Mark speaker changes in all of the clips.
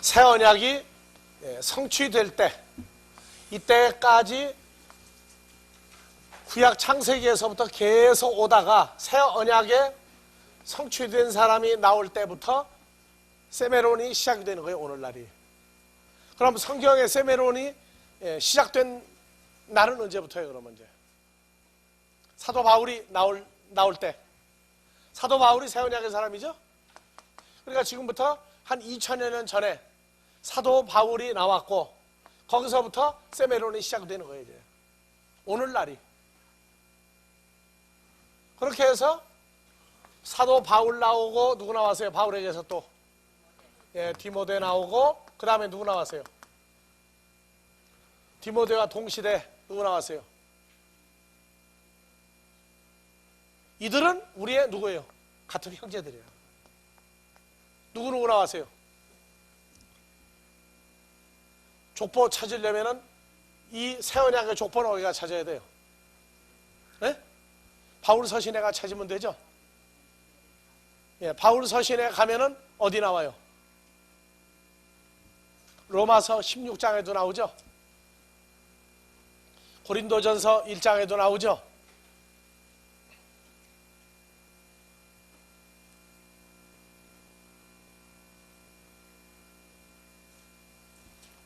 Speaker 1: 새 언약이 성취될 때, 이때까지 구약 창세기에서부터 계속 오다가 새 언약에 성취된 사람이 나올 때부터 세메론이 시작이 되는 거예요, 오늘날이. 그럼 성경의 세메론이 시작된 날은 언제부터예요, 그러면 이제? 사도 바울이 나올 때. 사도 바울이 새 언약의 사람이죠? 그러니까 지금부터 한 2000여 년 전에 사도 바울이 나왔고, 거기서부터 세메론이 시작되는 거예요, 이제. 오늘날이. 그렇게 해서 사도 바울 나오고, 누구 나왔어요? 바울에게서 또. 디모데 나오고, 그 다음에 누구 나왔어요? 디모데와 동시대 누구 나왔어요? 이들은 우리의 누구예요? 같은 형제들이에요. 누구 나왔어요? 족보 찾으려면은 이 새 언약의 족보는 어디가 찾아야 돼요? 네? 바울 서신에가 찾으면 되죠? 바울 서신에 가면은 어디 나와요? 로마서 16장에도 나오죠? 고린도전서 1장에도 나오죠?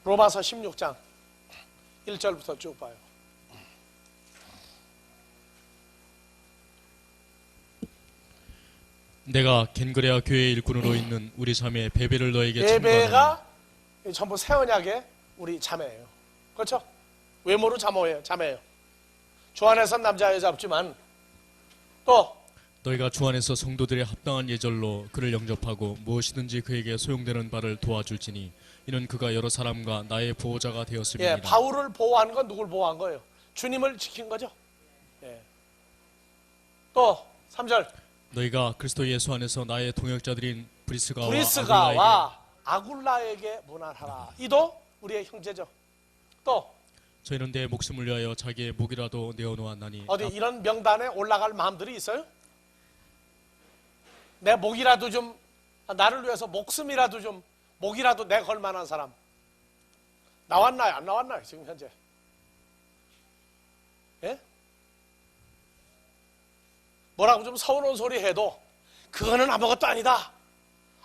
Speaker 1: 로마서 16장 1절부터 쭉 봐요.
Speaker 2: 내가 겐그레아 교회 일꾼으로 있는 우리 자매 베베를 너에게
Speaker 1: 베베가 전부 새 언약의 우리 자매예요. 그렇죠? 외모로 자매예요. 주 안에선 남자 여자 없지만, 또
Speaker 2: 너희가 주 안에서 성도들의 합당한 예절로 그를 영접하고 무엇이든지 그에게 소용되는 바를 도와줄지니 이는 그가 여러 사람과 나의 보호자가 되었음이니라.
Speaker 1: 바울을 보호한 건 누굴 보호한 거예요? 주님을 지킨 거죠. 또 3절
Speaker 2: 너희가 그리스도 예수 안에서 나의 동역자들인 브리스가와
Speaker 1: 아굴라에게 문안하라. 이도 우리의 형제죠. 또
Speaker 2: 저희는 내 목숨을 위하여 자기의 목이라도 내어놓았나니.
Speaker 1: 어디 이런 명단에 올라갈 마음들이 있어요? 내 목이라도 좀, 나를 위해서 목숨이라도 좀, 목이라도 내 걸 만한 사람 나왔나요? 안 나왔나요? 지금 현재? 뭐라고 좀 서운한 소리 해도 그거는 아무것도 아니다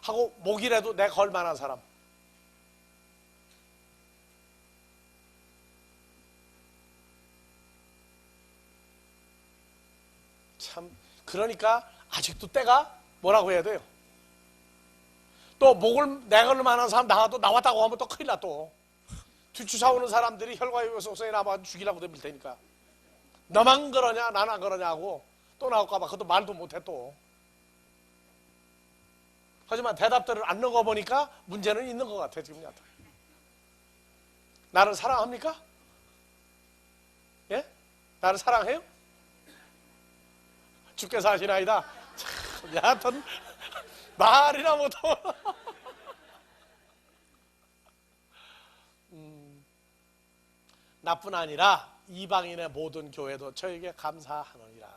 Speaker 1: 하고 목이라도 내 걸 만한 사람. 참, 그러니까 아직도 때가 뭐라고 해야 돼요? 또 목을 내걸 만한 사람 나왔다고 하면 또 큰일 나. 또 뒤쫓아오는 사람들이 혈과의 속성에 나와 죽이라고 덤빌 테니까 너만 그러냐 나는 안 그러냐 하고 또 나올까봐 그것도 말도 못해. 또 하지만 대답들을 안 넣어 보니까 문제는 있는 것 같아. 지금 나를 사랑합니까? 예? 나를 사랑해요? 주께서 하시나이다. 참, 여하튼 말이나 못하고 나뿐 아니라 이방인의 모든 교회도 저에게 감사하느니라.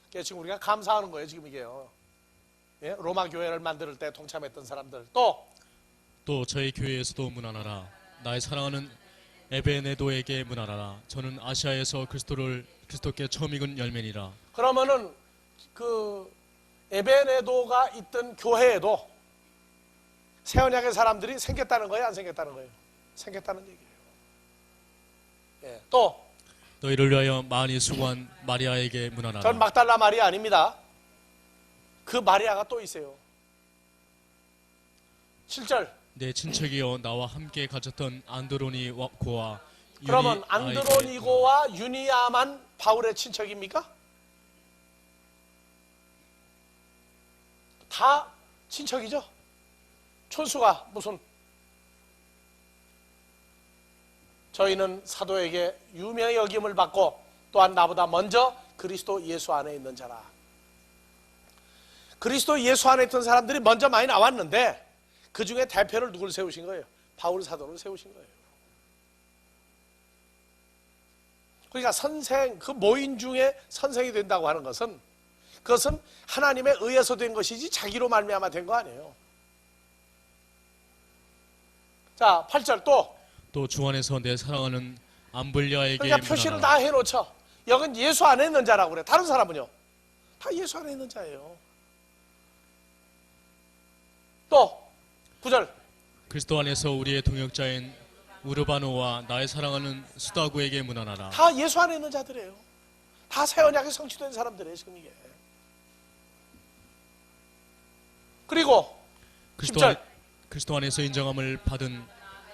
Speaker 1: 그래서 지금 우리가 감사하는 거예요. 지금 이게요. 로마 교회를 만들 때 동참했던 사람들. 또
Speaker 2: 저희 교회에서도 문안하라. 나의 사랑하는 에베네도에게 문안하라. 저는 아시아에서 그리스도께 처음 익은 열매니라.
Speaker 1: 그러면은 그 에베네도가 있던 교회에도 새 언약의 사람들이 생겼다는 거예요? 안 생겼다는 거예요? 생겼다는 얘기예요. 또
Speaker 2: 너희를 위하여 많이 수고한 마리아에게 문안하라.
Speaker 1: 전 막달라 마리아 아닙니다. 그 마리아가 또 있어요. 7절
Speaker 2: 내 친척이여 나와 함께 가졌던 안드로니고와
Speaker 1: 그러면 안드로니고와 유니아만 바울의 친척입니까? 다 친척이죠. 촌수가 무슨. 저희는 사도에게 유명히 여김을 받고 또한 나보다 먼저 그리스도 예수 안에 있는 자라. 그리스도 예수 안에 있던 사람들이 먼저 많이 나왔는데 그 중에 대표를 누굴 세우신 거예요? 바울 사도를 세우신 거예요. 그러니까 그 모인 중에 선생이 된다고 하는 것은 그것은 하나님의 의해서 된 것이지 자기로 말미암아 된 거 아니에요. 자, 8절
Speaker 2: 또 주 안에서 내 사랑하는 암블리아에게
Speaker 1: 그러니까 표시를 다
Speaker 2: 문안하라.
Speaker 1: 해놓죠. 여긴 예수 안에 있는 자라고 그래. 다른 사람은요? 다 예수 안에 있는 자예요. 또 9절
Speaker 2: 그리스도 안에서 우리의 동역자인 우르바노와 나의 사랑하는 수다구에게 문안하라.
Speaker 1: 다 예수 안에 있는 자들이에요. 다 새 언약에 성취된 사람들이에요. 지금 이게. 그리고 10절
Speaker 2: 그리스도 안에서 인정함을 받은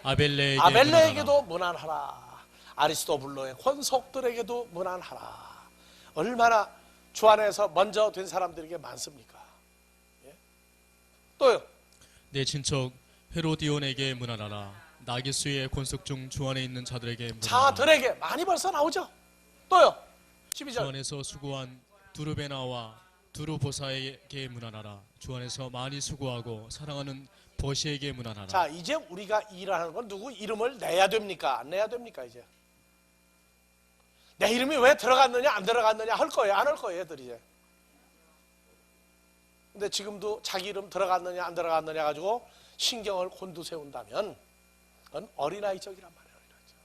Speaker 2: 아벨레에게 문안하라.
Speaker 1: 아벨레에게도 문안하라. 아리스토블로의 권속들에게도 문안하라. 얼마나 주 안에서 먼저 된 사람들에게 많습니까? 예? 또요.
Speaker 2: 내 친척 헤로디온에게 문안하라. 나기수의 권속 중 주 안에 있는 자들에게 문안하라.
Speaker 1: 자들에게 많이 벌써 나오죠. 또요.
Speaker 2: 주
Speaker 1: 12절
Speaker 2: 안에서 수고한 두르베나와 두루보사에게 문안하라. 주 안에서 많이 수고하고 사랑하는 버시에게 문안하라.
Speaker 1: 자, 이제 우리가 일하는 건 누구 이름을 내야 됩니까? 안 내야 됩니까? 이제 내 이름이 왜 들어갔느냐 안 들어갔느냐 할 거예요? 안 할 거예요? 애들 이제. 근데 지금도 자기 이름 들어갔느냐 안 들어갔느냐 가지고 신경을 곤두세운다면 그건 어린아이적이란 말이에요. 어린아이적.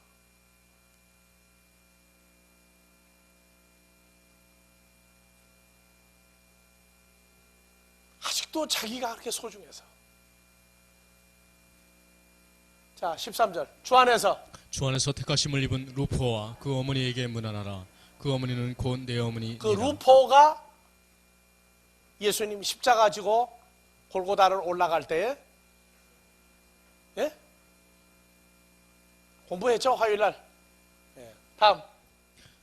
Speaker 1: 아직도 자기가 그렇게 소중해서. 자, 13절 주 안에서
Speaker 2: 주 안에서 택하심을 입은 루포와 그 어머니에게 문안하라. 그 어머니는 곧 내 어머니.
Speaker 1: 그 루포가 예수님 십자가 지고 골고다를 올라갈 때에 예? 공부했죠? 화요일날. 예. 다음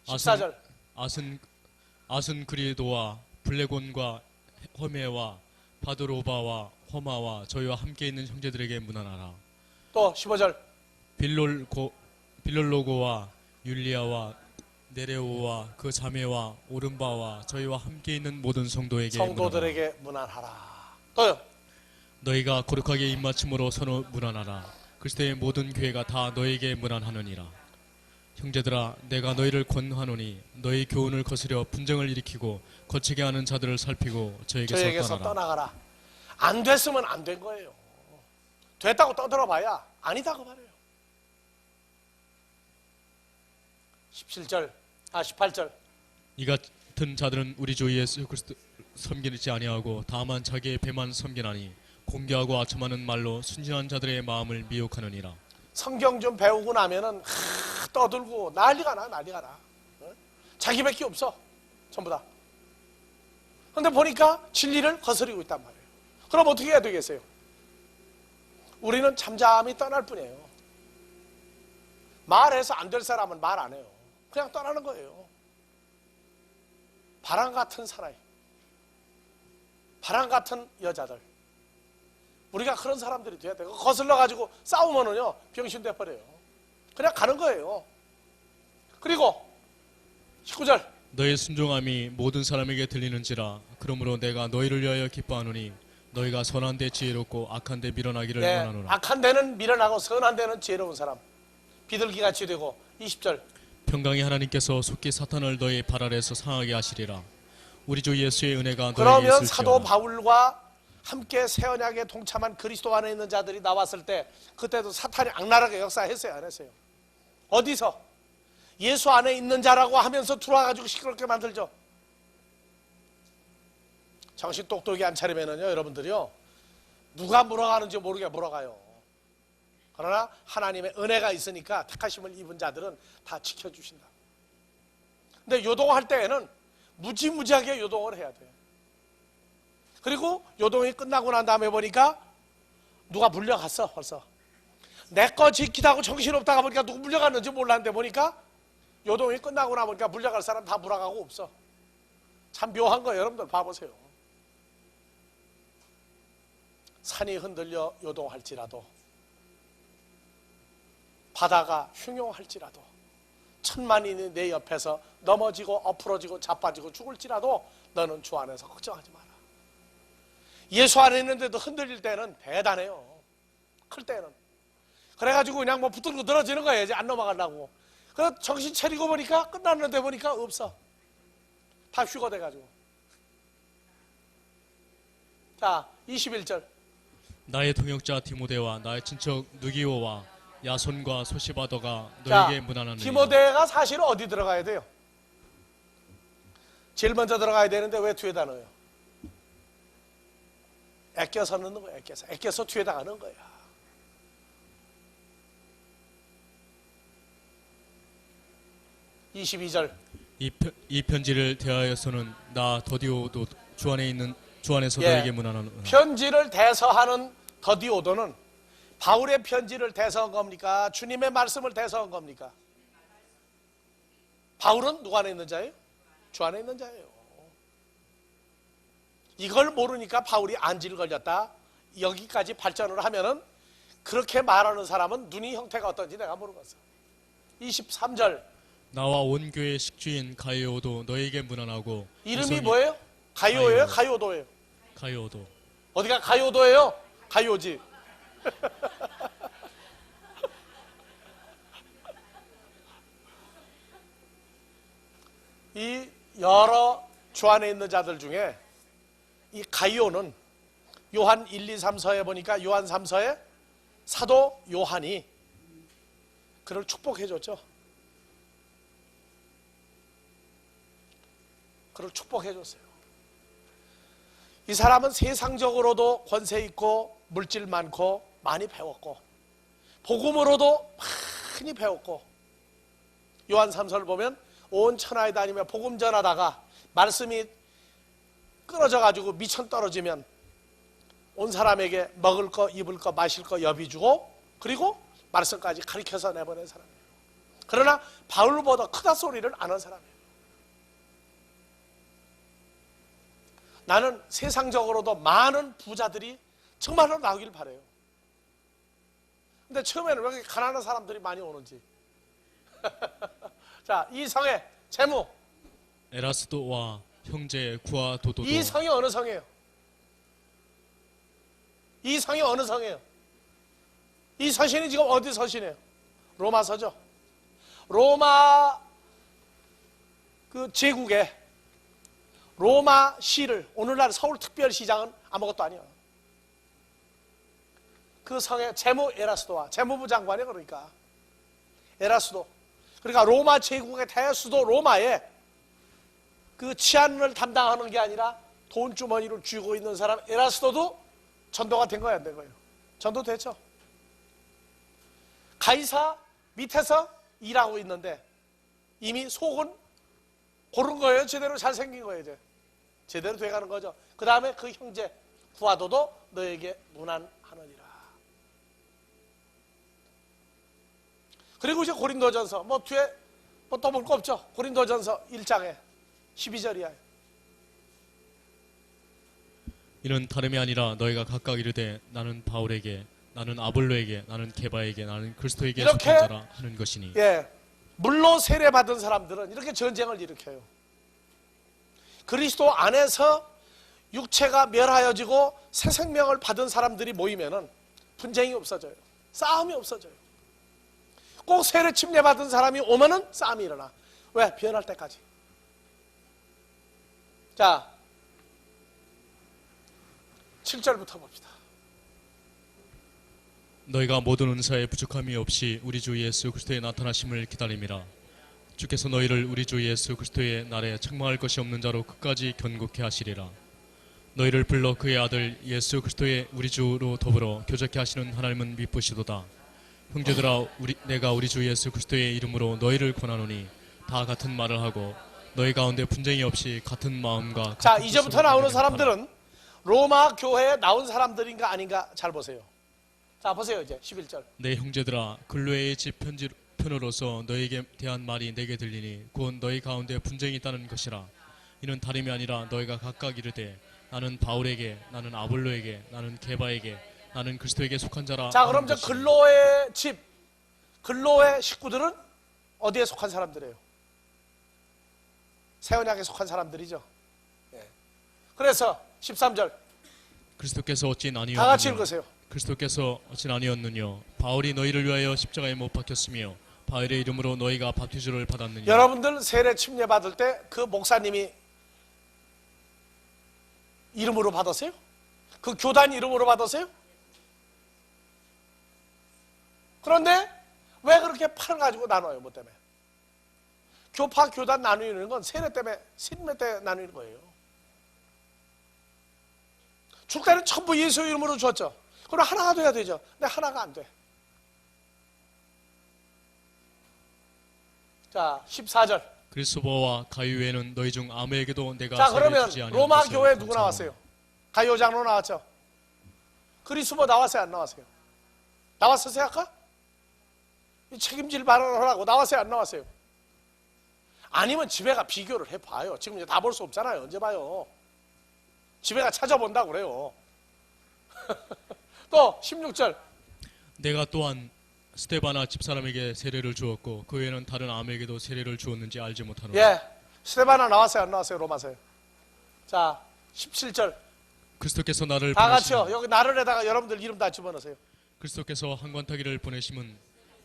Speaker 1: 14절
Speaker 2: 아슨그리도와 블레곤과 허메와 바드로바와 허마와 저희와 함께 있는 형제들에게 문안하라.
Speaker 1: 또 15절
Speaker 2: 빌롤로고와 율리아와 네레오와 그 자매와 오른바와 저희와 함께 있는 모든 성도에게 문안하라.
Speaker 1: 성도들에게 문안하라. 또요.
Speaker 2: 너희가 거룩하게 입맞춤으로 서로 문안하라. 그리스도의 모든 교회가 다 너에게 문안하느니라. 형제들아, 내가 너희를 권하노니 너희 교훈을 거스려 분쟁을 일으키고 거치게 하는 자들을 살피고 저에게서 떠나라.
Speaker 1: 떠나가라. 안 됐으면 안 된 거예요. 됐다고 떠들어봐야 아니다고 말해요. 18절
Speaker 2: 이 같은 자들은 우리 주 예수 그리스도 섬기지 아니하고 다만 자기의 배만 섬기나니 공개하고 아첨하는 말로 순진한 자들의 마음을 미혹하느니라.
Speaker 1: 성경 좀 배우고 나면은 떠들고 난리가 나. 어? 자기밖에 없어. 전부 다. 근데 보니까 진리를 거스리고 있단 말이에요. 그럼 어떻게 해야 되겠어요? 우리는 잠잠히 떠날 뿐이에요. 말해서 안 될 사람은 말 안 해요. 그냥 떠나는 거예요. 바람 같은 사나이, 바람 같은 여자들, 우리가 그런 사람들이 돼야 돼요. 거슬러 가지고 싸우면은요 병신 돼버려요. 그냥 가는 거예요. 그리고 19절
Speaker 2: 너의 순종함이 모든 사람에게 들리는지라. 그러므로 내가 너희를 위하여 기뻐하노니 너희가 선한 데 지혜롭고 악한 데 밀어나기를 원하노라.
Speaker 1: 악한 데는 밀어나고 선한 데는 지혜로운 사람, 비둘기같이 되고. 20절
Speaker 2: 평강의 하나님께서 속히 사탄을 너희 발 아래에서 상하게 하시리라. 우리 주 예수의 은혜가 너희에게
Speaker 1: 그러면
Speaker 2: 있을지어다.
Speaker 1: 사도 바울과 함께 새 언약에 동참한 그리스도 안에 있는 자들이 나왔을 때 그때도 사탄이 악랄하게 역사했어요? 안 했어요? 어디서? 예수 안에 있는 자라고 하면서 들어와가지고 시끄럽게 만들죠. 정신 똑똑히 안 차리면은요 여러분들이요 누가 물어가는지 모르게 물어가요. 그러나 하나님의 은혜가 있으니까 택하심을 입은 자들은 다 지켜주신다. 근데 요동할 때에는 무지무지하게 요동을 해야 돼요. 그리고 요동이 끝나고 난 다음에 보니까 누가 물려갔어. 벌써 내 거 지키다고 정신없다가 보니까 누구 물려갔는지 몰랐는데 보니까 요동이 끝나고 나 보니까 물려갈 사람 다 물어가고 없어. 참 묘한 거예요. 여러분들 봐보세요. 산이 흔들려 요동할지라도, 바다가 흉용할지라도, 천만인이 내 옆에서 넘어지고 엎으러지고 자빠지고 죽을지라도 너는 주 안에서 걱정하지 마라. 예수 안에 있는데도 흔들릴 때는 대단해요. 클 때는. 그래가지고 그냥 뭐 붙들고 늘어지는 거예요. 이제 안 넘어가려고. 그래서 정신 차리고 보니까 끝났는데 보니까 없어. 다 휴거돼가지고. 자, 21절
Speaker 2: 나의 동역자 디모데와 나의 친척 누기오와 야손과 소시바더가
Speaker 1: 자,
Speaker 2: 너에게 문안하느니라.
Speaker 1: 디모데가 사실 어디 들어가야 돼요? 제일 먼저 들어가야 되는데 왜 뒤에다 넣어요? 애껴서 넣는 거야. 애껴서 뒤에다 넣는 거야. (22절)
Speaker 2: 이 편지를 대하여서는 나 더디오도 주 안에서
Speaker 1: 예.
Speaker 2: 너에게 문안하노라.
Speaker 1: 편지를 대서하는 더디오도는 바울의 편지를 대서한 겁니까? 주님의 말씀을 대서한 겁니까? 바울은 누구 안에 있는 자예요? 주 안에 있는 자예요. 이걸 모르니까 바울이 안질 걸렸다 여기까지 발전을 하면은, 그렇게 말하는 사람은 눈이 형태가 어떤지 내가 모르겠어. 23절
Speaker 2: 나와 온 교회 식주인 가이오도 너에게 문안하고.
Speaker 1: 이름이 뭐예요? 가이오예요? 가이오도예요?
Speaker 2: 가이오도.
Speaker 1: 어디가 가이오도예요? 가이오지. 이 여러 주 안에 있는 자들 중에 이 가이오는 요한 1, 2, 3서에 보니까 요한 3서에 사도 요한이 그를 축복해 줬죠. 그를 축복해 줬어요. 이 사람은 세상적으로도 권세 있고 물질 많고 많이 배웠고 복음으로도 많이 배웠고, 요한 3서를 보면 온 천하에 다니며 복음 전하다가 말씀이 끊어져 가지고 미천 떨어지면 온 사람에게 먹을 거 입을 거 마실 거 여비 주고, 그리고 말씀까지 가르쳐서 내보낸 사람이에요. 그러나 바울보다 크다 소리를 안 한 사람이에요. 나는 세상적으로도 많은 부자들이 정말로 나오길 바라요. 근데 처음에는 왜 이렇게 가난한 사람들이 많이 오는지. 자, 이 성의 제무.
Speaker 2: 에라스도와 형제 구아도도도.
Speaker 1: 이 성이 어느 성이에요? 이 성이 어느 성이에요? 이 서신이 지금 어디 서신이에요? 로마서죠. 로마 그 제국에 로마시를, 오늘날 서울특별시장은 아무것도 아니야. 그 성의 제무 에라스도와, 재무부 장관이 그러니까 에라스도, 그러니까 로마 제국의 대수도 로마에 그 치안을 담당하는 게 아니라 돈 주머니를 쥐고 있는 사람 에라스도도 전도가 된 거야, 안 된 거예요? 전도됐죠. 가이사 밑에서 일하고 있는데 이미 속은 고른 거예요. 제대로 잘생긴 거예요. 이제 제대로 돼가는 거죠. 그 다음에 그 형제 구아도도 너에게 문안하느니라. 그리고 이제 고린도전서, 뭐 뒤에 뭐 또 볼 거 없죠. 고린도전서 1장에 12절이야.
Speaker 2: 이는 다름이 아니라 너희가 각각 이르되 나는 바울에게, 나는 아볼로에게, 나는 게바에게, 나는 그리스도에게
Speaker 1: 이렇게,
Speaker 2: 속한 자라 하는 것이니.
Speaker 1: 예, 물로 세례받은 사람들은 이렇게 전쟁을 일으켜요. 그리스도 안에서 육체가 멸하여지고 새 생명을 받은 사람들이 모이면은 분쟁이 없어져요. 싸움이 없어져요. 꼭 세례 침례받은 사람이 오면은 싸움이 일어나. 왜? 변할 때까지. 자, 7절부터 봅시다.
Speaker 2: 너희가 모든 은사에 부족함이 없이 우리 주 예수 그리스도의 나타나심을 기다림이라. 주께서 너희를 우리 주 예수 그리스도의 날에 책망할 것이 없는 자로 끝까지 견고케 하시리라. 너희를 불러 그의 아들 예수 그리스도의 우리 주로 더불어 교제케 하시는 하나님은 미쁘시도다. 형제들아, 내가 우리 주 예수 그리스도의 이름으로 너희를 권하노니 다 같은 말을 하고 너희 가운데 분쟁이 없이 같은 마음과.
Speaker 1: 자, 이제부터 나오는 사람들은 로마 교회에 나온 사람들인가 아닌가 잘 보세요. 자, 보세요. 이제 11절.
Speaker 2: 내 형제들아, 근로의 집 편으로서 너희에게 대한 말이 내게 들리니 곧 너희 가운데 분쟁이 있다는 것이라. 이는 다름이 아니라 너희가 각각 이르되 나는 바울에게, 나는 아볼로에게, 나는 게바에게, 나는 그리스도에게 속한 자라.
Speaker 1: 자, 그럼 저 근로의 집, 근로의 식구들은 어디에 속한 사람들이에요? 새 언약에 속한 사람들이죠. 예. 그래서 13절
Speaker 2: 그리스도께서 어찌 나뉘었느냐.
Speaker 1: 다 같이 읽으세요.
Speaker 2: 그리스도께서 어찌 나뉘었느냐. 바울이 너희를 위하여 십자가에 못 박혔으며 바울의 이름으로 너희가 바티즈를 받았느냐.
Speaker 1: 여러분들 세례 침례 받을 때 그 목사님이 이름으로 받았어요? 그 교단 이름으로 받았어요? 그런데 왜 그렇게 팔을 가지고 나눠요? 뭐 때문에? 교파, 교단 나누는 건 세례 때문에, 신매 때 나누는 거예요. 줄 때는 전부 예수 이름으로 줬죠. 그럼 하나가 돼야 되죠. 근데 하나가 안 돼. 자, 14절.
Speaker 2: 그리스도와 가유 외에는 너희 중 아무에게도 내가
Speaker 1: 자,
Speaker 2: 세례를
Speaker 1: 그러면
Speaker 2: 주지 아니한
Speaker 1: 로마
Speaker 2: 것을
Speaker 1: 교회 누구
Speaker 2: 감사하노라.
Speaker 1: 나왔어요? 가요 장로 나왔죠. 그리스도 나왔어요, 안 나왔어요? 나왔었어요, 아까? 책임질 발언을 하라고 나왔어요, 안 나왔어요? 아니면 집에가 비교를 해봐요. 지금 이제 다 볼 수 없잖아요. 언제 봐요? 집에가 찾아본다고 그래요. 또 16절.
Speaker 2: 내가 또한 스데바나 집사람에게 세례를 주었고 그 외에는 다른 아무에게도 세례를 주었는지 알지 못하노라.
Speaker 1: 예, 스데바나 나왔어요, 안 나왔어요? 로마서요. 자, 17절.
Speaker 2: 그리스도께서 나를
Speaker 1: 다
Speaker 2: 보내심은
Speaker 1: 같이요. 여기 나를에다가 여러분들 이름 다 집어넣으세요.
Speaker 2: 그리스도께서 한관타기를 보내심은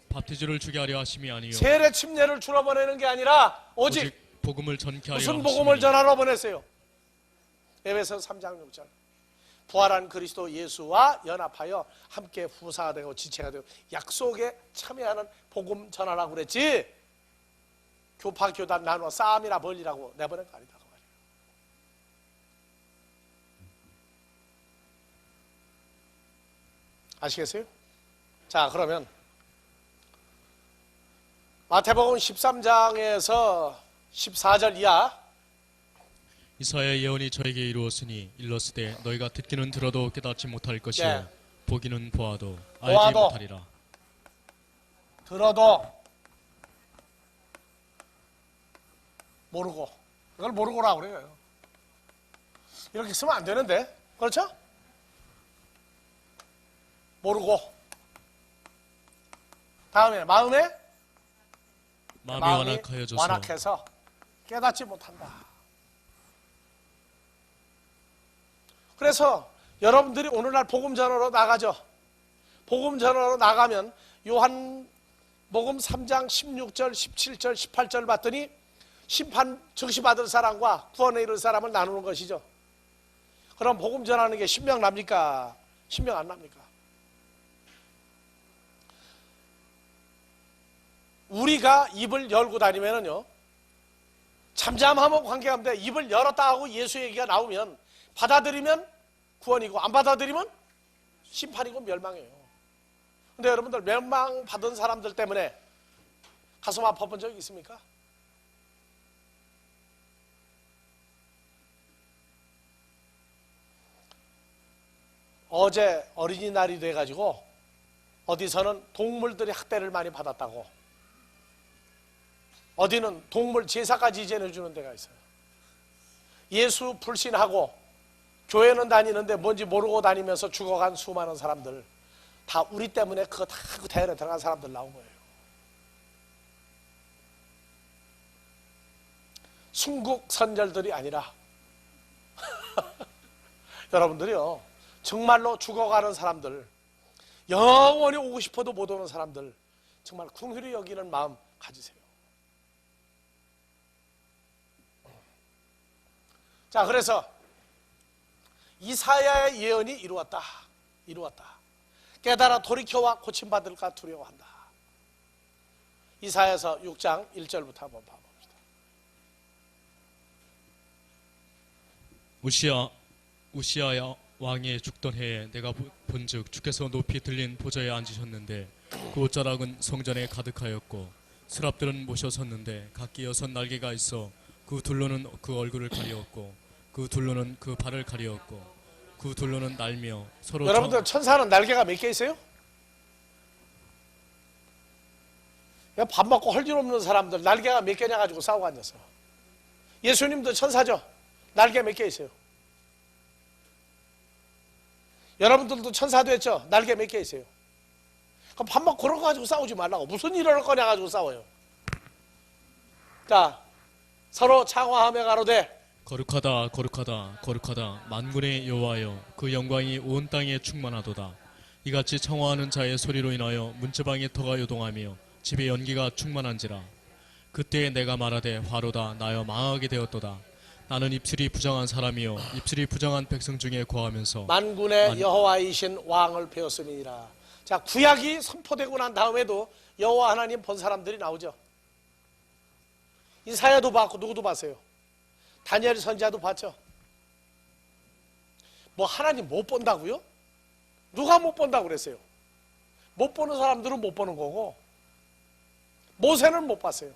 Speaker 2: 밥티즈를 주게 하려 하심이 아니요
Speaker 1: 세례 침례를 주러 보내는 게 아니라 오직
Speaker 2: 복음을 전케 하려
Speaker 1: 무슨
Speaker 2: 하심이니.
Speaker 1: 복음을 전하러 보냈어요? 에베소서 3장 6절. 부활한 그리스도 예수와 연합하여 함께 후사가 되고 지체가 되고 약속에 참여하는 복음 전하라고 그랬지. 교파 교단 나누어 싸움이나 벌리라고 내보낸 거 아니다 그 말이에요. 아시겠어요? 자, 그러면 마태복음 13장에서 14절 이하.
Speaker 2: 이사야의 예언이 저에게 이루었으니 일렀으되 너희가 듣기는 들어도 깨닫지 못할 것이요
Speaker 1: 예.
Speaker 2: 보기는 보아도 알지
Speaker 1: 보아도
Speaker 2: 못하리라.
Speaker 1: 들어도 모르고, 이걸 모르고라고 그래요. 이렇게 쓰면 안 되는데, 그렇죠? 모르고, 다음에 마음이
Speaker 2: 완악하여져서
Speaker 1: 완악해서 깨닫지 못한다. 그래서 여러분들이 오늘날 복음 전하러 나가죠. 복음 전하러 나가면 요한복음 3장 16절, 17절, 18절 봤더니 심판 즉시받을 사람과 구원에 이를 사람을 나누는 것이죠. 그럼 복음 전하는 게 신명 납니까? 신명 안 납니까? 우리가 입을 열고 다니면은요, 잠잠하면 관계가 없는데 입을 열었다 하고 예수 얘기가 나오면 받아들이면 구원이고 안 받아들이면 심판이고 멸망이에요. 근데 여러분들 멸망 받은 사람들 때문에 가슴 아파본 적 있습니까? 어제 어린이날이 돼가지고 어디서는 동물들이 학대를 많이 받았다고, 어디는 동물 제사까지 지내주는 데가 있어요. 예수 불신하고 교회는 다니는데 뭔지 모르고 다니면서 죽어간 수많은 사람들, 다 우리 때문에 그거 다 그 대열에 들어간 사람들 나온 거예요. 순국선열들이 아니라 여러분들이요, 정말로 죽어가는 사람들, 영원히 오고 싶어도 못 오는 사람들, 정말 긍휼히 여기는 마음 가지세요. 자, 그래서 이사야의 예언이 이루었다. 깨달아 돌이켜와 고침받을까 두려워한다. 이사야서 6장 1절부터 한번 봐봅시다.
Speaker 2: 우시야 왕이 죽던 해에 내가 본즉 주께서 높이 들린 보좌에 앉으셨는데 그 옷자락은 성전에 가득하였고 스랍들은 모셔섰는데 각기 6 날개가 있어 그 둘로는 그 얼굴을 가리었고 그 둘로는 그 발을 가리었고 그 둘로는 날며 서로
Speaker 1: 여러분들 천사는 날개가 몇 개 있어요? 밥 먹고 할 일 없는 사람들 날개가 몇 개냐 가지고 싸우고 앉았어. 예수님도 천사죠. 날개 몇 개 있어요? 여러분들도 천사도 했죠. 날개 몇 개 있어요? 그럼 밥 먹고 그런 거 가지고 싸우지 말라고. 무슨 일을 할 거냐 가지고 싸워요. 자, 서로 창화하며 가로되
Speaker 2: 거룩하다 거룩하다 거룩하다 만군의 여호와여 그 영광이 온 땅에 충만하도다. 이같이 청하하는 자의 소리로 인하여 문지방에 터가 요동하며 집에 연기가 충만한지라. 그때에 내가 말하되 화로다 나여 망하게 되었도다. 나는 입술이 부정한 사람이요 입술이 부정한 백성 중에 거하면서
Speaker 1: 만군의 여호와이신 왕을 배웠음이니라. 자, 구약이 선포되고 난 다음에도 여호와 하나님 본 사람들이 나오죠. 이사야도 봤고 누구도 봤어요. 다니엘 선지자도 봤죠. 뭐 하나님 못 본다고요? 누가 못 본다고 그랬어요? 못 보는 사람들은 못 보는 거고 모세는 못 봤어요.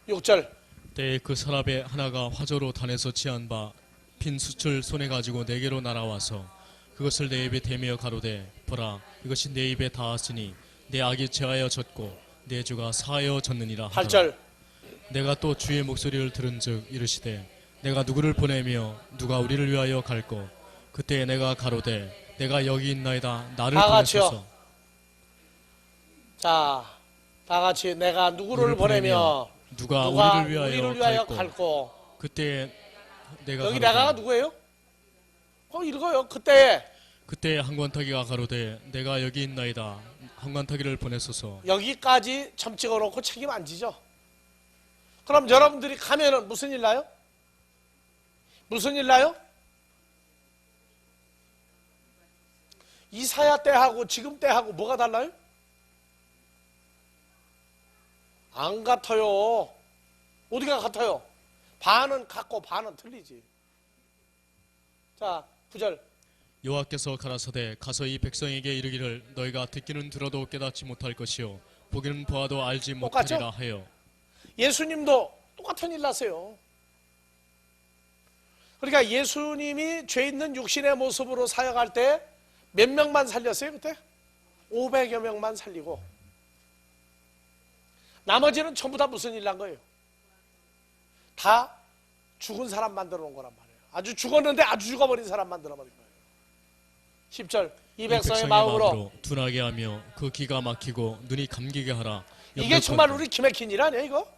Speaker 1: 6절
Speaker 2: 때에 그 서랍에 하나가 화조로 단에서 취한 바 핀 숯을 손에 가지고 내게로 날아와서 그것을 내 입에 대며 가로되 보라 이것이 내 입에 닿았으니 내 악이 제하여 졌고 내 주가 사하여 졌느니라 하더라.
Speaker 1: 8절
Speaker 2: 내가 또 주의 목소리를 들은즉 이르시되 내가 누구를 보내며 누가 우리를 위하여 갈꼬 그때 내가 가로되 내가 여기 있나이다 나를
Speaker 1: 다 같이요.
Speaker 2: 보내소서.
Speaker 1: 자, 다 같이 내가 누구를 보내며
Speaker 2: 누가
Speaker 1: 누가
Speaker 2: 우리를 위하여 갈꼬
Speaker 1: 갈고
Speaker 2: 그때 내가
Speaker 1: 여기
Speaker 2: 가로되
Speaker 1: 내가가 누구예요? 읽어요. 그때
Speaker 2: 한관타기가 가로되 내가 여기 있나이다 한관타기를 보내소서.
Speaker 1: 여기까지 점 찍어놓고 책임 안 지죠. 그럼 여러분들이 가면은 무슨 일 나요? 무슨 일 나요? 이사야 때하고 지금 때하고 뭐가 달라요? 안 같아요. 어디가 같아요? 반은 같고 반은 틀리지. 자, 9절
Speaker 2: 여호와께서 가라사대 가서 이 백성에게 이르기를 너희가 듣기는 들어도 깨닫지 못할 것이요 보기는 보아도 알지
Speaker 1: 똑같죠?
Speaker 2: 못하리라 하여.
Speaker 1: 예수님도 똑같은 일 났어요. 그러니까 예수님이 죄 있는 육신의 모습으로 사역할 때 몇 명만 살렸어요 그때? 500여 명만 살리고 나머지는 전부 다 무슨 일 난 거예요? 다 죽은 사람 만들어 놓은 거란 말이에요. 아주 죽었는데 아주 죽어버린 사람 만들어 버린 거예요. 10절 이 백성의 마음으로
Speaker 2: 둔하게 하며 그 귀가 막히고 눈이 감기게 하라.
Speaker 1: 이게 정말 우리 기맥힌 일 아니야 이거?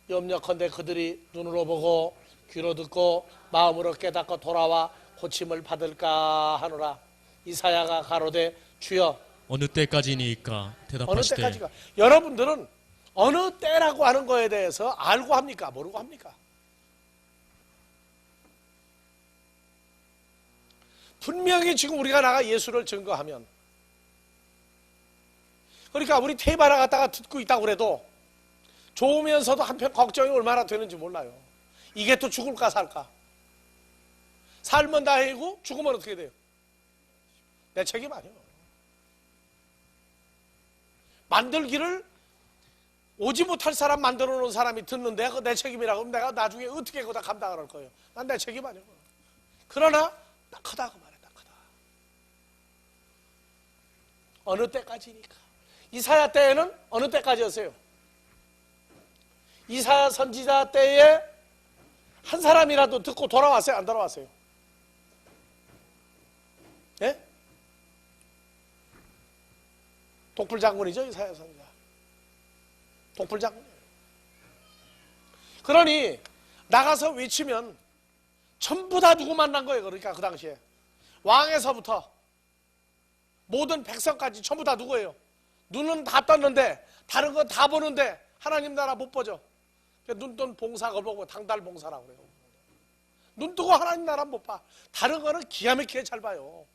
Speaker 1: 염려컨대 그들이 눈으로 보고 귀로 듣고 마음으로 깨닫고 돌아와 고침을 받을까 하노라. 이사야가 가로되 주여
Speaker 2: 어느 때까지니까
Speaker 1: 어느
Speaker 2: 대답하시되
Speaker 1: 때까지가 여러분들은 어느 때라고 하는 거에 대해서 알고 합니까? 모르고 합니까? 분명히 지금 우리가 나가 예수를 증거하면 그러니까 우리 테이프 하나 갖다가 듣고 있다고 그래도 좋으면서도 한편 걱정이 얼마나 되는지 몰라요. 이게 또 죽을까 살까? 살면 다행이고 죽으면 어떻게 돼요? 내 책임 아니에요. 만들기를 오지 못할 사람 만들어 놓은 사람이 듣는데 그거 내 책임이라고 하면 내가 나중에 어떻게 그거 다 감당을 할 거예요? 난 내 책임 아니에요. 그러나 딱하다 그 말이야. 딱하다. 어느 때까지니까. 이사야 때에는 어느 때까지였어요? 이사야 선지자 때에 한 사람이라도 듣고 돌아왔어요? 안 돌아왔어요? 예? 독불 장군이죠, 이사야 선지자. 독불 장군이에요. 그러니 나가서 외치면 전부 다 누구 만난 거예요. 그러니까 그 당시에 왕에서부터 모든 백성까지 전부 다 누구예요? 눈은 다 떴는데 다른 거 다 보는데 하나님 나라 못 보죠. 눈 뜬 봉사가 보고 당달 봉사라고 그래요. 눈 뜨고 하나님 나라 못 봐. 다른 거는 기가 막히게 잘 봐요.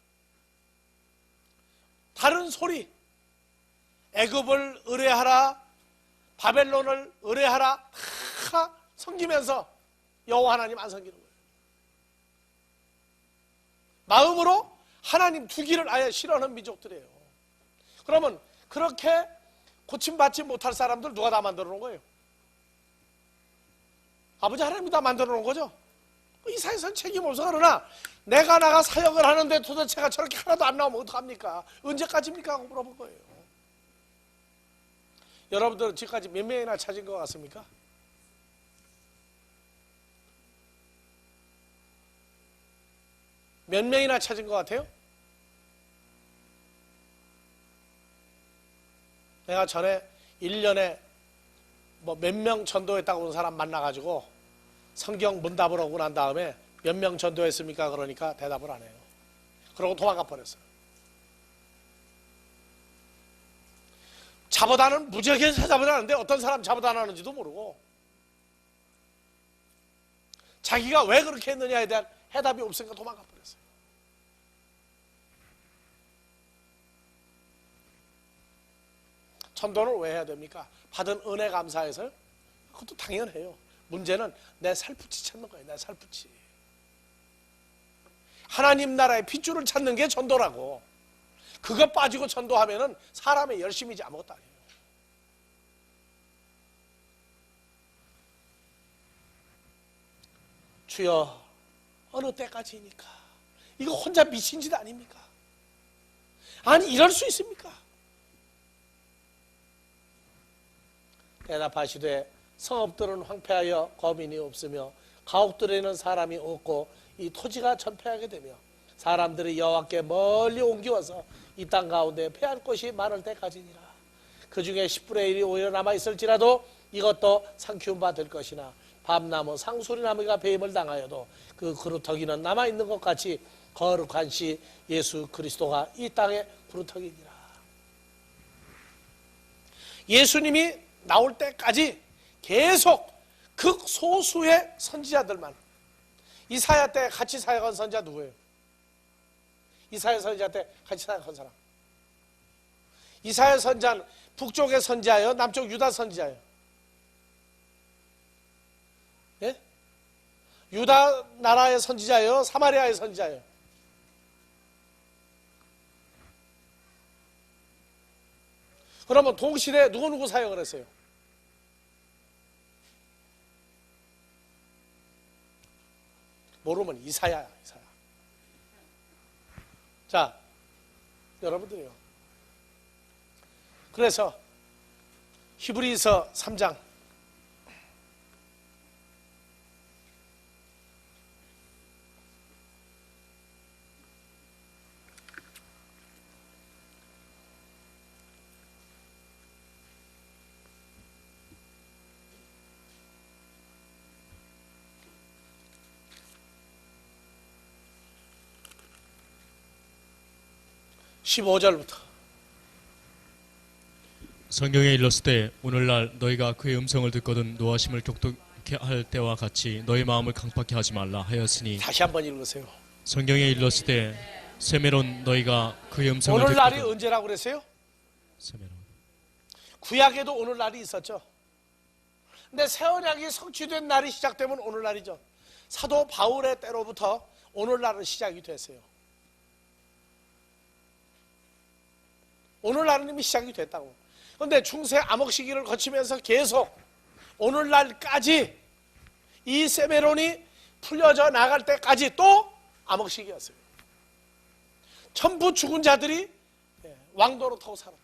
Speaker 1: 다른 소리, 애굽을 의뢰하라, 바벨론을 의뢰하라 다 섬기면서 여호와 하나님 안 섬기는 거예요. 마음으로 하나님 두기를 아예 싫어하는 민족들이에요. 그러면 그렇게 고침받지 못할 사람들 누가 다 만들어 놓은 거예요? 아버지 하나님이 다 만들어 놓은 거죠. 이사야서는 책임 없어. 그러나 내가 나가 사역을 하는데 도대체가 저렇게 하나도 안 나오면 어떡합니까? 언제까지입니까? 하고 물어본 거예요. 여러분들은 지금까지 몇 명이나 찾은 것 같습니까? 몇 명이나 찾은 것 같아요? 내가 전에 1년에 뭐 몇 명 전도했다고 온 사람 만나가지고 성경 문답을 오고 난 다음에 몇 명 전도했습니까? 그러니까 대답을 안 해요. 그러고 도망가 버렸어요. 자보다는 무지하게 찾아보자는데 어떤 사람 자보다는 하는지도 모르고 자기가 왜 그렇게 했느냐에 대한 해답이 없으니까 도망가 버렸어요. 전도를 왜 해야 됩니까? 받은 은혜 감사해서요? 그것도 당연해요. 문제는 내 살붙이 찾는 거예요. 내 살붙이. 하나님 나라의 핏줄을 찾는 게 전도라고. 그거 빠지고 전도하면은 사람의 열심이지 아무것도 아니에요. 주여, 어느 때까지입니까? 이거 혼자 미친 짓 아닙니까? 아니, 이럴 수 있습니까? 대답하시되 성읍들은 황폐하여 거민이 없으며 가옥들에는 사람이 없고 이 토지가 전폐하게 되며 사람들이 여호와께 멀리 옮기워서 이 땅 가운데 패할 곳이 많을 때까지니라. 그 중에 10분의 1이 오히려 남아있을지라도 이것도 상키운 바 될 것이나 밤나무 상수리나무가 배임을 당하여도 그 그루터기는 남아있는 것 같이 거룩한 시 예수 그리스도가 이 땅의 그루터기니라. 예수님이 나올 때까지 계속 극소수의 선지자들만. 이사야 때 같이 사역한 선지자 누구예요? 이사야 선지자 때 같이 사역한 사람. 이사야 선지자는 북쪽의 선지자예요? 남쪽 유다 선지자예요? 예? 유다 나라의 선지자예요? 사마리아의 선지자예요? 그러면 동시대에 누구 사역을 했어요? 모르면 이사야야, 이사야. 자, 여러분들이요. 그래서 히브리서 3장 15절부터
Speaker 2: 성경에 일렀을 때 오늘날 너희가 그의 음성을 듣거든 노하심을 격독케 할 때와 같이 너희 마음을 강팍케 하지 말라 하였으니.
Speaker 1: 다시 한번 읽으세요.
Speaker 2: 성경에 일렀을 때 세메론 너희가 그의 음성을
Speaker 1: 오늘날이
Speaker 2: 듣거든.
Speaker 1: 언제라고 그랬어요?
Speaker 2: 세메론.
Speaker 1: 구약에도 오늘날이 있었죠. 근데 새 언약이 성취된 날이 시작되면 오늘날이죠. 사도 바울의 때로부터 오늘날은 시작이 됐어요. 오늘날은 이미 시작이 됐다고. 그런데 중세 암흑 시기를 거치면서 계속 오늘날까지 이 세메론이 풀려져 나갈 때까지 또 암흑 시기였어요. 전부 죽은 자들이 왕도로 타고 살았다.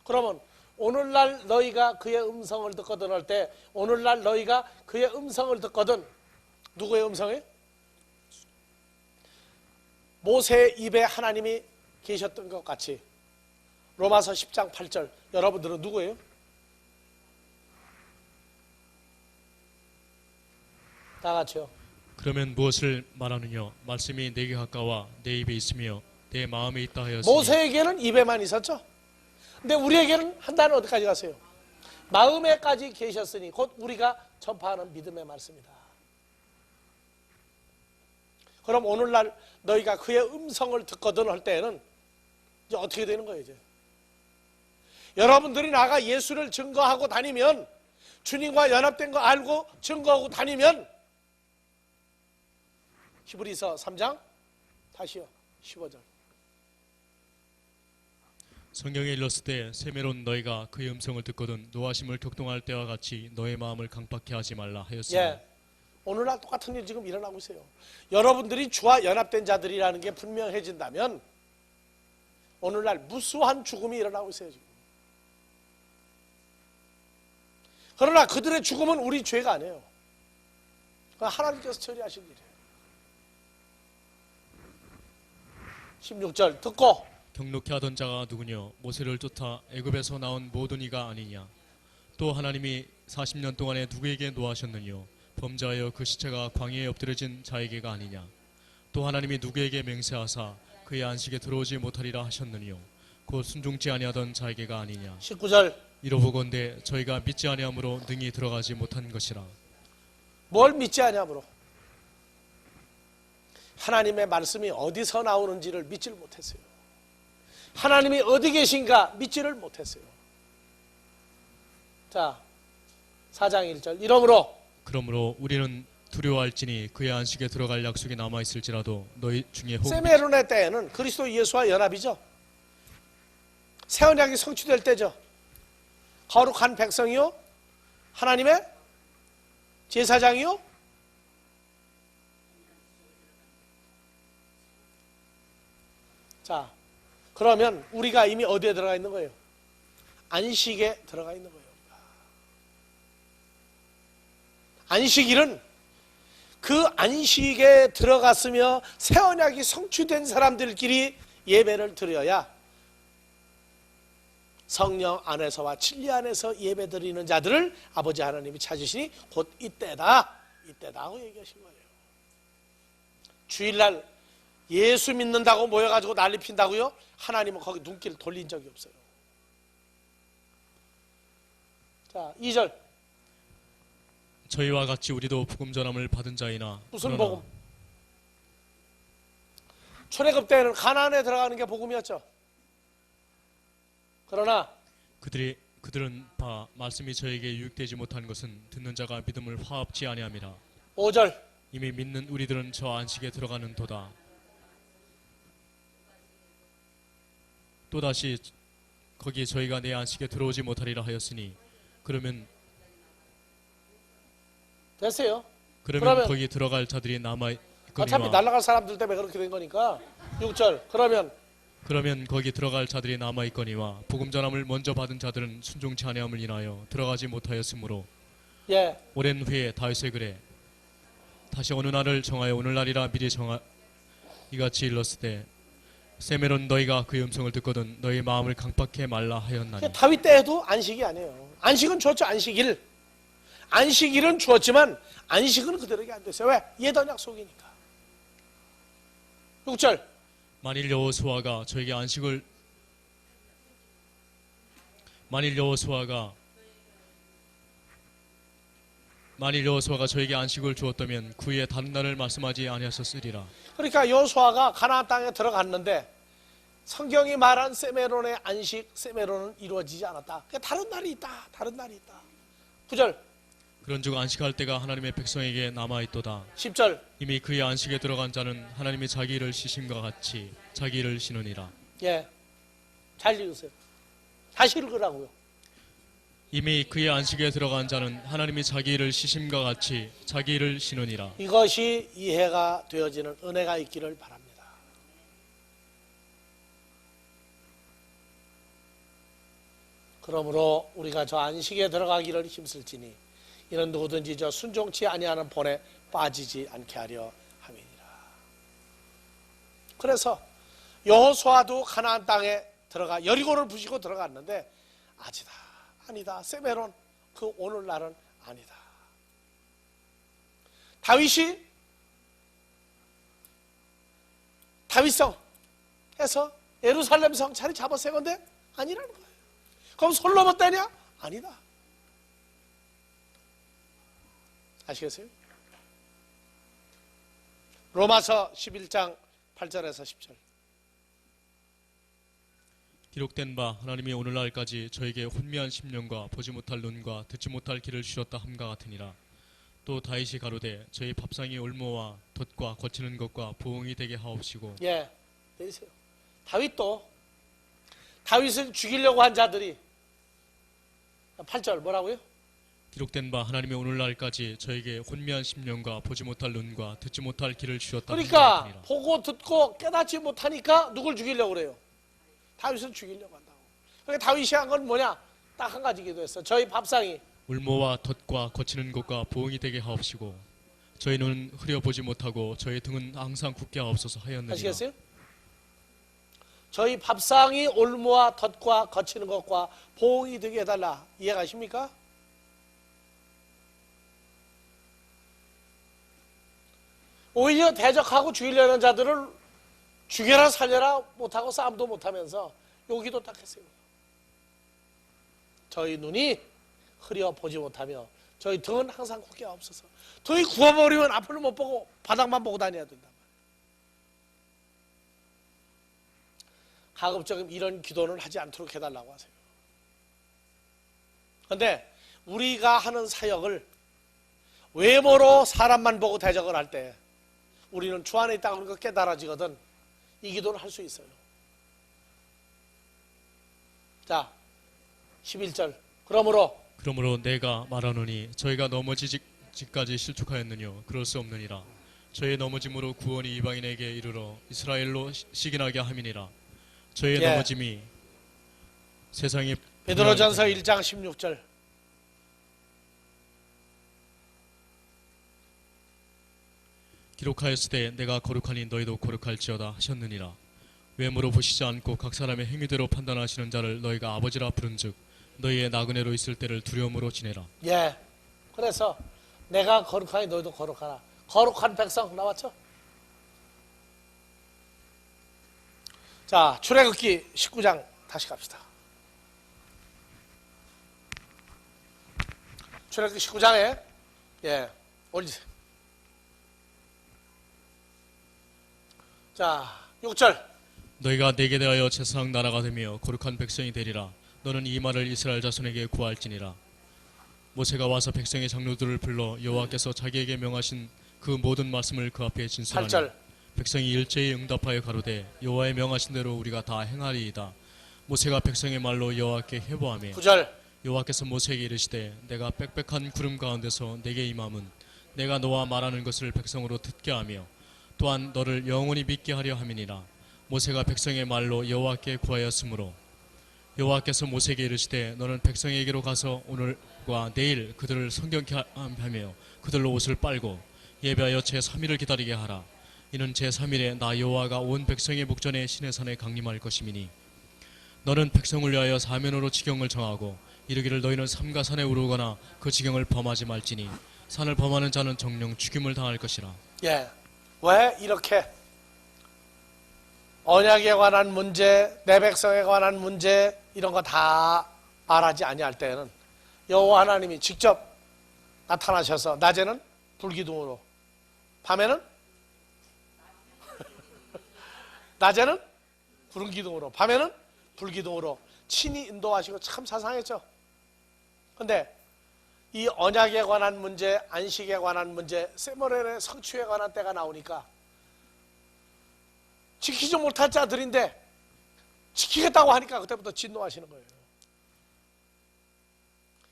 Speaker 1: 그러면 오늘날 너희가 그의 음성을 듣거든 할 때, 오늘날 너희가 그의 음성을 듣거든, 누구의 음성이에요? 모세의 입에 하나님이 계셨던 것 같이. 로마서 10장 8절. 여러분들은 누구예요? 다 같이요.
Speaker 2: 그러면 무엇을 말하느냐? 말씀이 내게 가까워 내 입에 있으며 내 마음에 있다 하였으니.
Speaker 1: 모세에게는 입에만 있었죠. 근데 우리에게는 한 단은 어디까지 갔어요? 마음에까지 계셨으니 곧 우리가 전파하는 믿음의 말씀이다. 그럼 오늘날 너희가 그의 음성을 듣거든 할 때에는 이제 어떻게 되는 거예요? 이제 여러분들이 나가 예수를 증거하고 다니면, 주님과 연합된 거 알고 증거하고 다니면, 히브리서 3장 다시요 15절.
Speaker 2: 성경에 일렀을 때 세메론 너희가 그의 음성을 듣거든 노하심을 격동할 때와 같이 너의 마음을 강팍케 하지 말라 하였으니.
Speaker 1: 예, 오늘날 똑같은 일 지금 일어나고 있어요. 여러분들이 주와 연합된 자들이라는 게 분명해진다면 오늘날 무수한 죽음이 일어나고 있어요 지금. 그러나 그들의 죽음은 우리 죄가 아니에요. 그건 하나님께서 처리하신 일이에요. 16절 듣고
Speaker 2: 경록케 하던 자가 누구냐? 모세를 쫓아 애굽에서 나온 모든 이가 아니냐? 또 하나님이 40년 동안에 누구에게 노하셨느냐? 범죄하여 그 시체가 광야에 엎드려진 자에게가 아니냐? 또 하나님이 누구에게 맹세하사 그의 안식에 들어오지 못하리라 하셨느냐? 곧 순종치 아니하던 자에게가 아니냐?
Speaker 1: 19절
Speaker 2: 이로보건대 저희가 믿지 아니함으로 능히 들어가지 못한 것이라.
Speaker 1: 뭘 믿지 않냐므로 하나님의 말씀이 어디서 나오는지를 믿지를 못했어요. 하나님이 어디 계신가 믿지를 못했어요. 자, 4장 1절.
Speaker 2: 그러므로 우리는 두려워할지니 그의 안식에 들어갈 약속이 남아있을지라도 너희 중에 혹
Speaker 1: 세메론의 때에는 그리스도 예수와 연합이죠. 새 언약이 성취될 때죠. 거룩한 백성이요, 하나님의 제사장이요, 자, 그러면 우리가 이미 어디에 들어가 있는 거예요? 안식에 들어가 있는 거예요. 안식일은 그 안식에 들어갔으며 새 언약이 성취된 사람들끼리 예배를 드려야 성령 안에서와 진리 안에서 예배 드리는 자들을 아버지 하나님이 찾으시니 곧 이때다. 이때다 하고 얘기하신 거예요. 주일날 예수 믿는다고 모여가지고 난리 핀다고요? 하나님은 거기 눈길 돌린 적이 없어요. 자, 2절.
Speaker 2: 저희와 같이 우리도 복음 전함을 받은 자이나
Speaker 1: 무슨 복음? 출애굽 때는 가나안에 들어가는 게 복음이었죠. 그러나
Speaker 2: 그들은 봐 말씀이 저에게 유익되지 못한 것은 듣는 자가 믿음을 화합지 아니함이라.
Speaker 1: 5절.
Speaker 2: 이미 믿는 우리들은 저 안식에 들어가는 도다. 또다시 거기에 저희가 내 안식에 들어오지 못하리라 하였으니 그러면
Speaker 1: 됐어요.
Speaker 2: 그러면 거기 들어갈 자들이 남아
Speaker 1: 어차피
Speaker 2: 있거니와
Speaker 1: 날아갈 사람들 때문에 그렇게 된 거니까. 6절.
Speaker 2: 그러면 거기 들어갈 자들이 남아 있거니와 복음 전함을 먼저 받은 자들은 순종치 아니함을 인하여 들어가지 못하였으므로
Speaker 1: 예.
Speaker 2: 오랜 후에 다윗의 글에 다시 어느 날을 정하여 오늘날이라 미리 이같이 일렀을 때 세메론 너희가 그의 음성을 듣거든 너희 마음을 강팍해 말라 하였나니.
Speaker 1: 다윗 때에도 안식이 아니에요. 안식은 주었죠. 안식일은 주었지만 안식은 그들에게 안 됐어요. 왜? 옛 언약 속이니까. 6절.
Speaker 2: 만일 여호수아가 저에게 안식을 주었다면 그 위에 다른 날을 말씀하지 아니하셨으리라.
Speaker 1: 그러니까 여호수아가 가나안 땅에 들어갔는데 성경이 말한 세메론의 안식, 세메론은 이루어지지 않았다. 다른 날이 있다. 9절.
Speaker 2: 그런즉 안식할 때가 하나님의 백성에게 남아있도다.
Speaker 1: 10절.
Speaker 2: 이미 그의 안식에 들어간 자는 하나님이 자기 일을 쉬심과 같이 자기 일을 쉬느니라.
Speaker 1: 예, 잘 읽으세요. 다시 읽으라고요.
Speaker 2: 이미 그의 안식에 들어간 자는 하나님이 자기 일을 쉬심과 같이 자기 일을 쉬느니라.
Speaker 1: 이것이 이해가 되어지는 은혜가 있기를 바랍니다. 그러므로 우리가 저 안식에 들어가기를 힘쓸지니 이는 누구든지 저 순종치 아니하는 본에 빠지지 않게 하려 함이니라. 그래서 여호수아도 가나안 땅에 들어가 여리고를 부시고 들어갔는데 아니다. 세메론 그 오늘날은 아니다. 다윗성에서 예루살렘 성 자리 잡았어요. 근데 아니라는 거예요. 그럼 솔로몬 때냐? 아니다. 아시겠어요? 로마서 11장 8절에서 10절.
Speaker 2: 기록된 바 하나님이 오늘날까지 저에게 혼미한 심령과 보지 못할 눈과 듣지 못할 귀를 주셨다 함과 같으니라. 또 다윗이 가로되 저희 밥상이 올무와 덫과 거치는 것과 보응이 되게 하옵시고.
Speaker 1: 예, 내리세요. 다윗을 죽이려고 한 자들이 8절 뭐라고요?
Speaker 2: 기록된 바 하나님이 오늘날까지 저에게 혼미한 심령과 보지 못할 눈과 듣지 못할 귀를 주셨다.
Speaker 1: 그러니까 보고 듣고 깨닫지 못하니까 누굴 죽이려고 그래요? 다윗을 죽이려고 한다고. 그러니까 다윗이 한 건 뭐냐? 딱 한 가지 기도했어. 저희 밥상이
Speaker 2: 울모와 덫과 거치는 것과 보응이 되게 하옵시고 저희 눈은 흐려보지 못하고 저희 등은 항상 굳게 하옵소서 하였느니라.
Speaker 1: 아시겠어요? 저희 밥상이 올무와 덫과 거치는 것과 보응이 되게 해달라. 이해가십니까? 오히려 대적하고 죽이려는 자들을 죽여라 살려라 못하고 싸움도 못하면서 여기도 딱 했어요. 저희 눈이 흐려 보지 못하며 저희 등은 항상 고개가 없어서 등이 굽어버리면 앞을 못 보고 바닥만 보고 다녀야 된다. 가급적 이런 기도는 하지 않도록 해달라고 하세요. 그런데 우리가 하는 사역을 외모로 사람만 보고 대적을 할 때 우리는 주 안에 있다고 하는 거 깨달아지거든 이 기도를 할 수 있어요. 자, 11절. 그러므로
Speaker 2: 내가 말하노니 저희가 넘어지기까지 실족하였느뇨 그럴 수 없느니라. 저의 넘어짐으로 구원이 이방인에게 이르러 이스라엘로 시기나게 함이니라. 저의 넘어짐이 세상에
Speaker 1: 베드로전서 1장 16절.
Speaker 2: 기록하였으되 내가 거룩하니 너희도 거룩할지어다 하셨느니라. 외모로 보시지 않고 각 사람의 행위대로 판단하시는 자를 너희가 아버지라 부른즉 너희의 나그네로 있을 때를 두려움으로 지내라.
Speaker 1: 예. 그래서 내가 거룩하니 너희도 거룩하라. 거룩한 백성 나왔죠? 자, 출애굽기 19장 다시 갑시다. 출애굽기 19장에 올리세요. 자, 6절.
Speaker 2: 너희가 내게 대하여 제사장 나라가 되며 거룩한 백성이 되리라. 너는 이 말을 이스라엘 자손에게 구할지니라. 모세가 와서 백성의 장로들을 불러 여호와께서 자기에게 명하신 그 모든 말씀을 그 앞에 진술하니
Speaker 1: 8절.
Speaker 2: 백성이 일제히 응답하여 가로되 여호와의 명하신 대로 우리가 다 행하리이다. 모세가 백성의 말로 여호와께 회보하며
Speaker 1: 9절.
Speaker 2: 여호와께서 모세에게 이르시되 내가 빽빽한 구름 가운데서 내게 임함은 내가 너와 말하는 것을 백성으로 듣게 하며 또한 너를 영원히 믿게 하려 함이니라. 모세가 백성의 말로 여호와께 구하였으므로 여호와께서 모세에게 이르시되 너는 백성에게로 가서 오늘과 내일 그들을 성경케 하며 그들로 옷을 빨고 예배하여 제3일을 기다리게 하라. 이는 제3일에 나 여호와가 온 백성의 목전에 시내산에 강림할 것임이니 너는 백성을 위하여 사면으로 지경을 정하고 이르기를 너희는 삼가 산에 오르거나 그 지경을 범하지 말지니 산을 범하는 자는 정령 죽임을 당할 것이라.
Speaker 1: 예. 왜 이렇게 언약에 관한 문제, 내 백성에 관한 문제 이런 거 다 말하지 아니할 때에는 여호와 하나님이 직접 나타나셔서 낮에는 불기둥으로 밤에는 낮에는 구름기둥으로 밤에는 불기둥으로 친히 인도하시고 참 사상했죠. 근데 이 언약에 관한 문제, 안식에 관한 문제, 세모렐의 성취에 관한 때가 나오니까 지키지 못할 자들인데 지키겠다고 하니까 그때부터 진노하시는 거예요.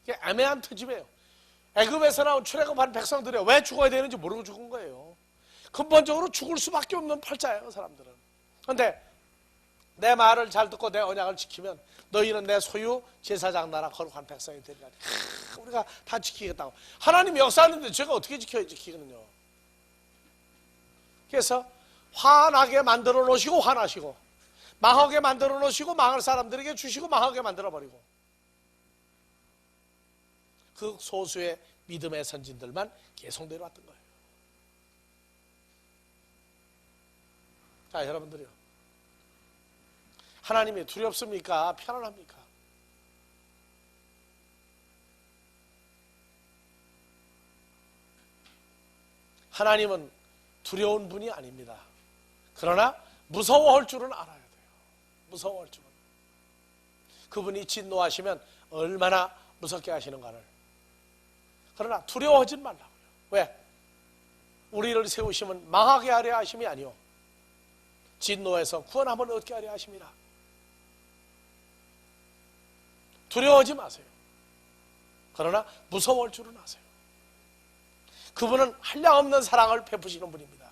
Speaker 1: 이게 애매한 터집이에요. 애굽에서 나온 출애굽한 백성들이 왜 죽어야 되는지 모르고 죽은 거예요. 근본적으로 죽을 수밖에 없는 팔자예요, 그 사람들은. 그런데 내 말을 잘 듣고 내 언약을 지키면 너희는 내 소유 제사장 나라 거룩한 백성이 되리라. 우리가 다 지키겠다고. 하나님이 역사하는데 제가 어떻게 지키거든요. 그래서 화나게 만들어 놓으시고 화나시고 망하게 만들어 놓으시고 망할 사람들에게 주시고 망하게 만들어 버리고 그 소수의 믿음의 선진들만 계속 내려왔던 거예요. 자, 여러분들이요. 하나님이 두렵습니까? 편안합니까? 하나님은 두려운 분이 아닙니다. 그러나 무서워할 줄은 알아야 돼요. 무서워할 줄은. 그분이 진노하시면 얼마나 무섭게 하시는가를. 그러나 두려워하지 말라고요. 왜? 우리를 세우시면 망하게 하려 하심이 아니요 진노에서 구원함을 얻게 하려 하심이라. 두려워하지 마세요. 그러나 무서워할 줄은 아세요. 그분은 한량없는 사랑을 베푸시는 분입니다.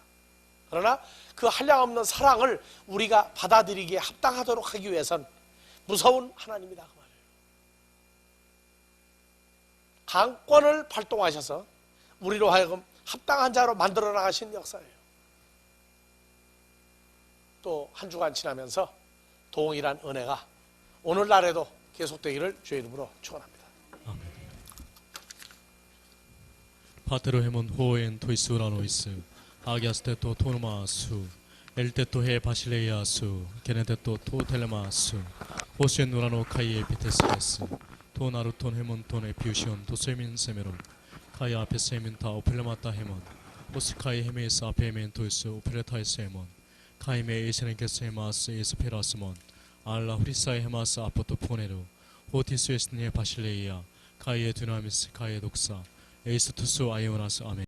Speaker 1: 그러나 그 한량없는 사랑을 우리가 받아들이기에 합당하도록 하기 위해선 무서운 하나님이다 그 말이에요. 강권을 발동하셔서 우리로 하여금 합당한 자로 만들어 나가신 역사예요. 또 한 주간 지나면서 동일한 은혜가 오늘날에도 계속되기를 주의 이름으로 축원합니다.
Speaker 2: 파테로 헤몬 호엔 토이스우라노이스 아기아스테토 토노마수 엘테토 헤 바실레이아수 게네테토 토텔레마수 호수엔 누라노 카이에 비테스레스 토나루톤 헤몬톤 에피우시온 도세민 세메론 카이 아페스 헤멘타 오펠레마타 헤몬 오스카이 헤메이스 아페 헤멘 도이스 오펠레타이스 헤몬 카이메 에이세넨케스 헤마스 에스페라스몬 알라 후리사이 헤마스 아포토 포네루 오티스 에스니에 바실레이아 카이에 두나미스 카이에 독사 에이스투스 아이오나스 아멘.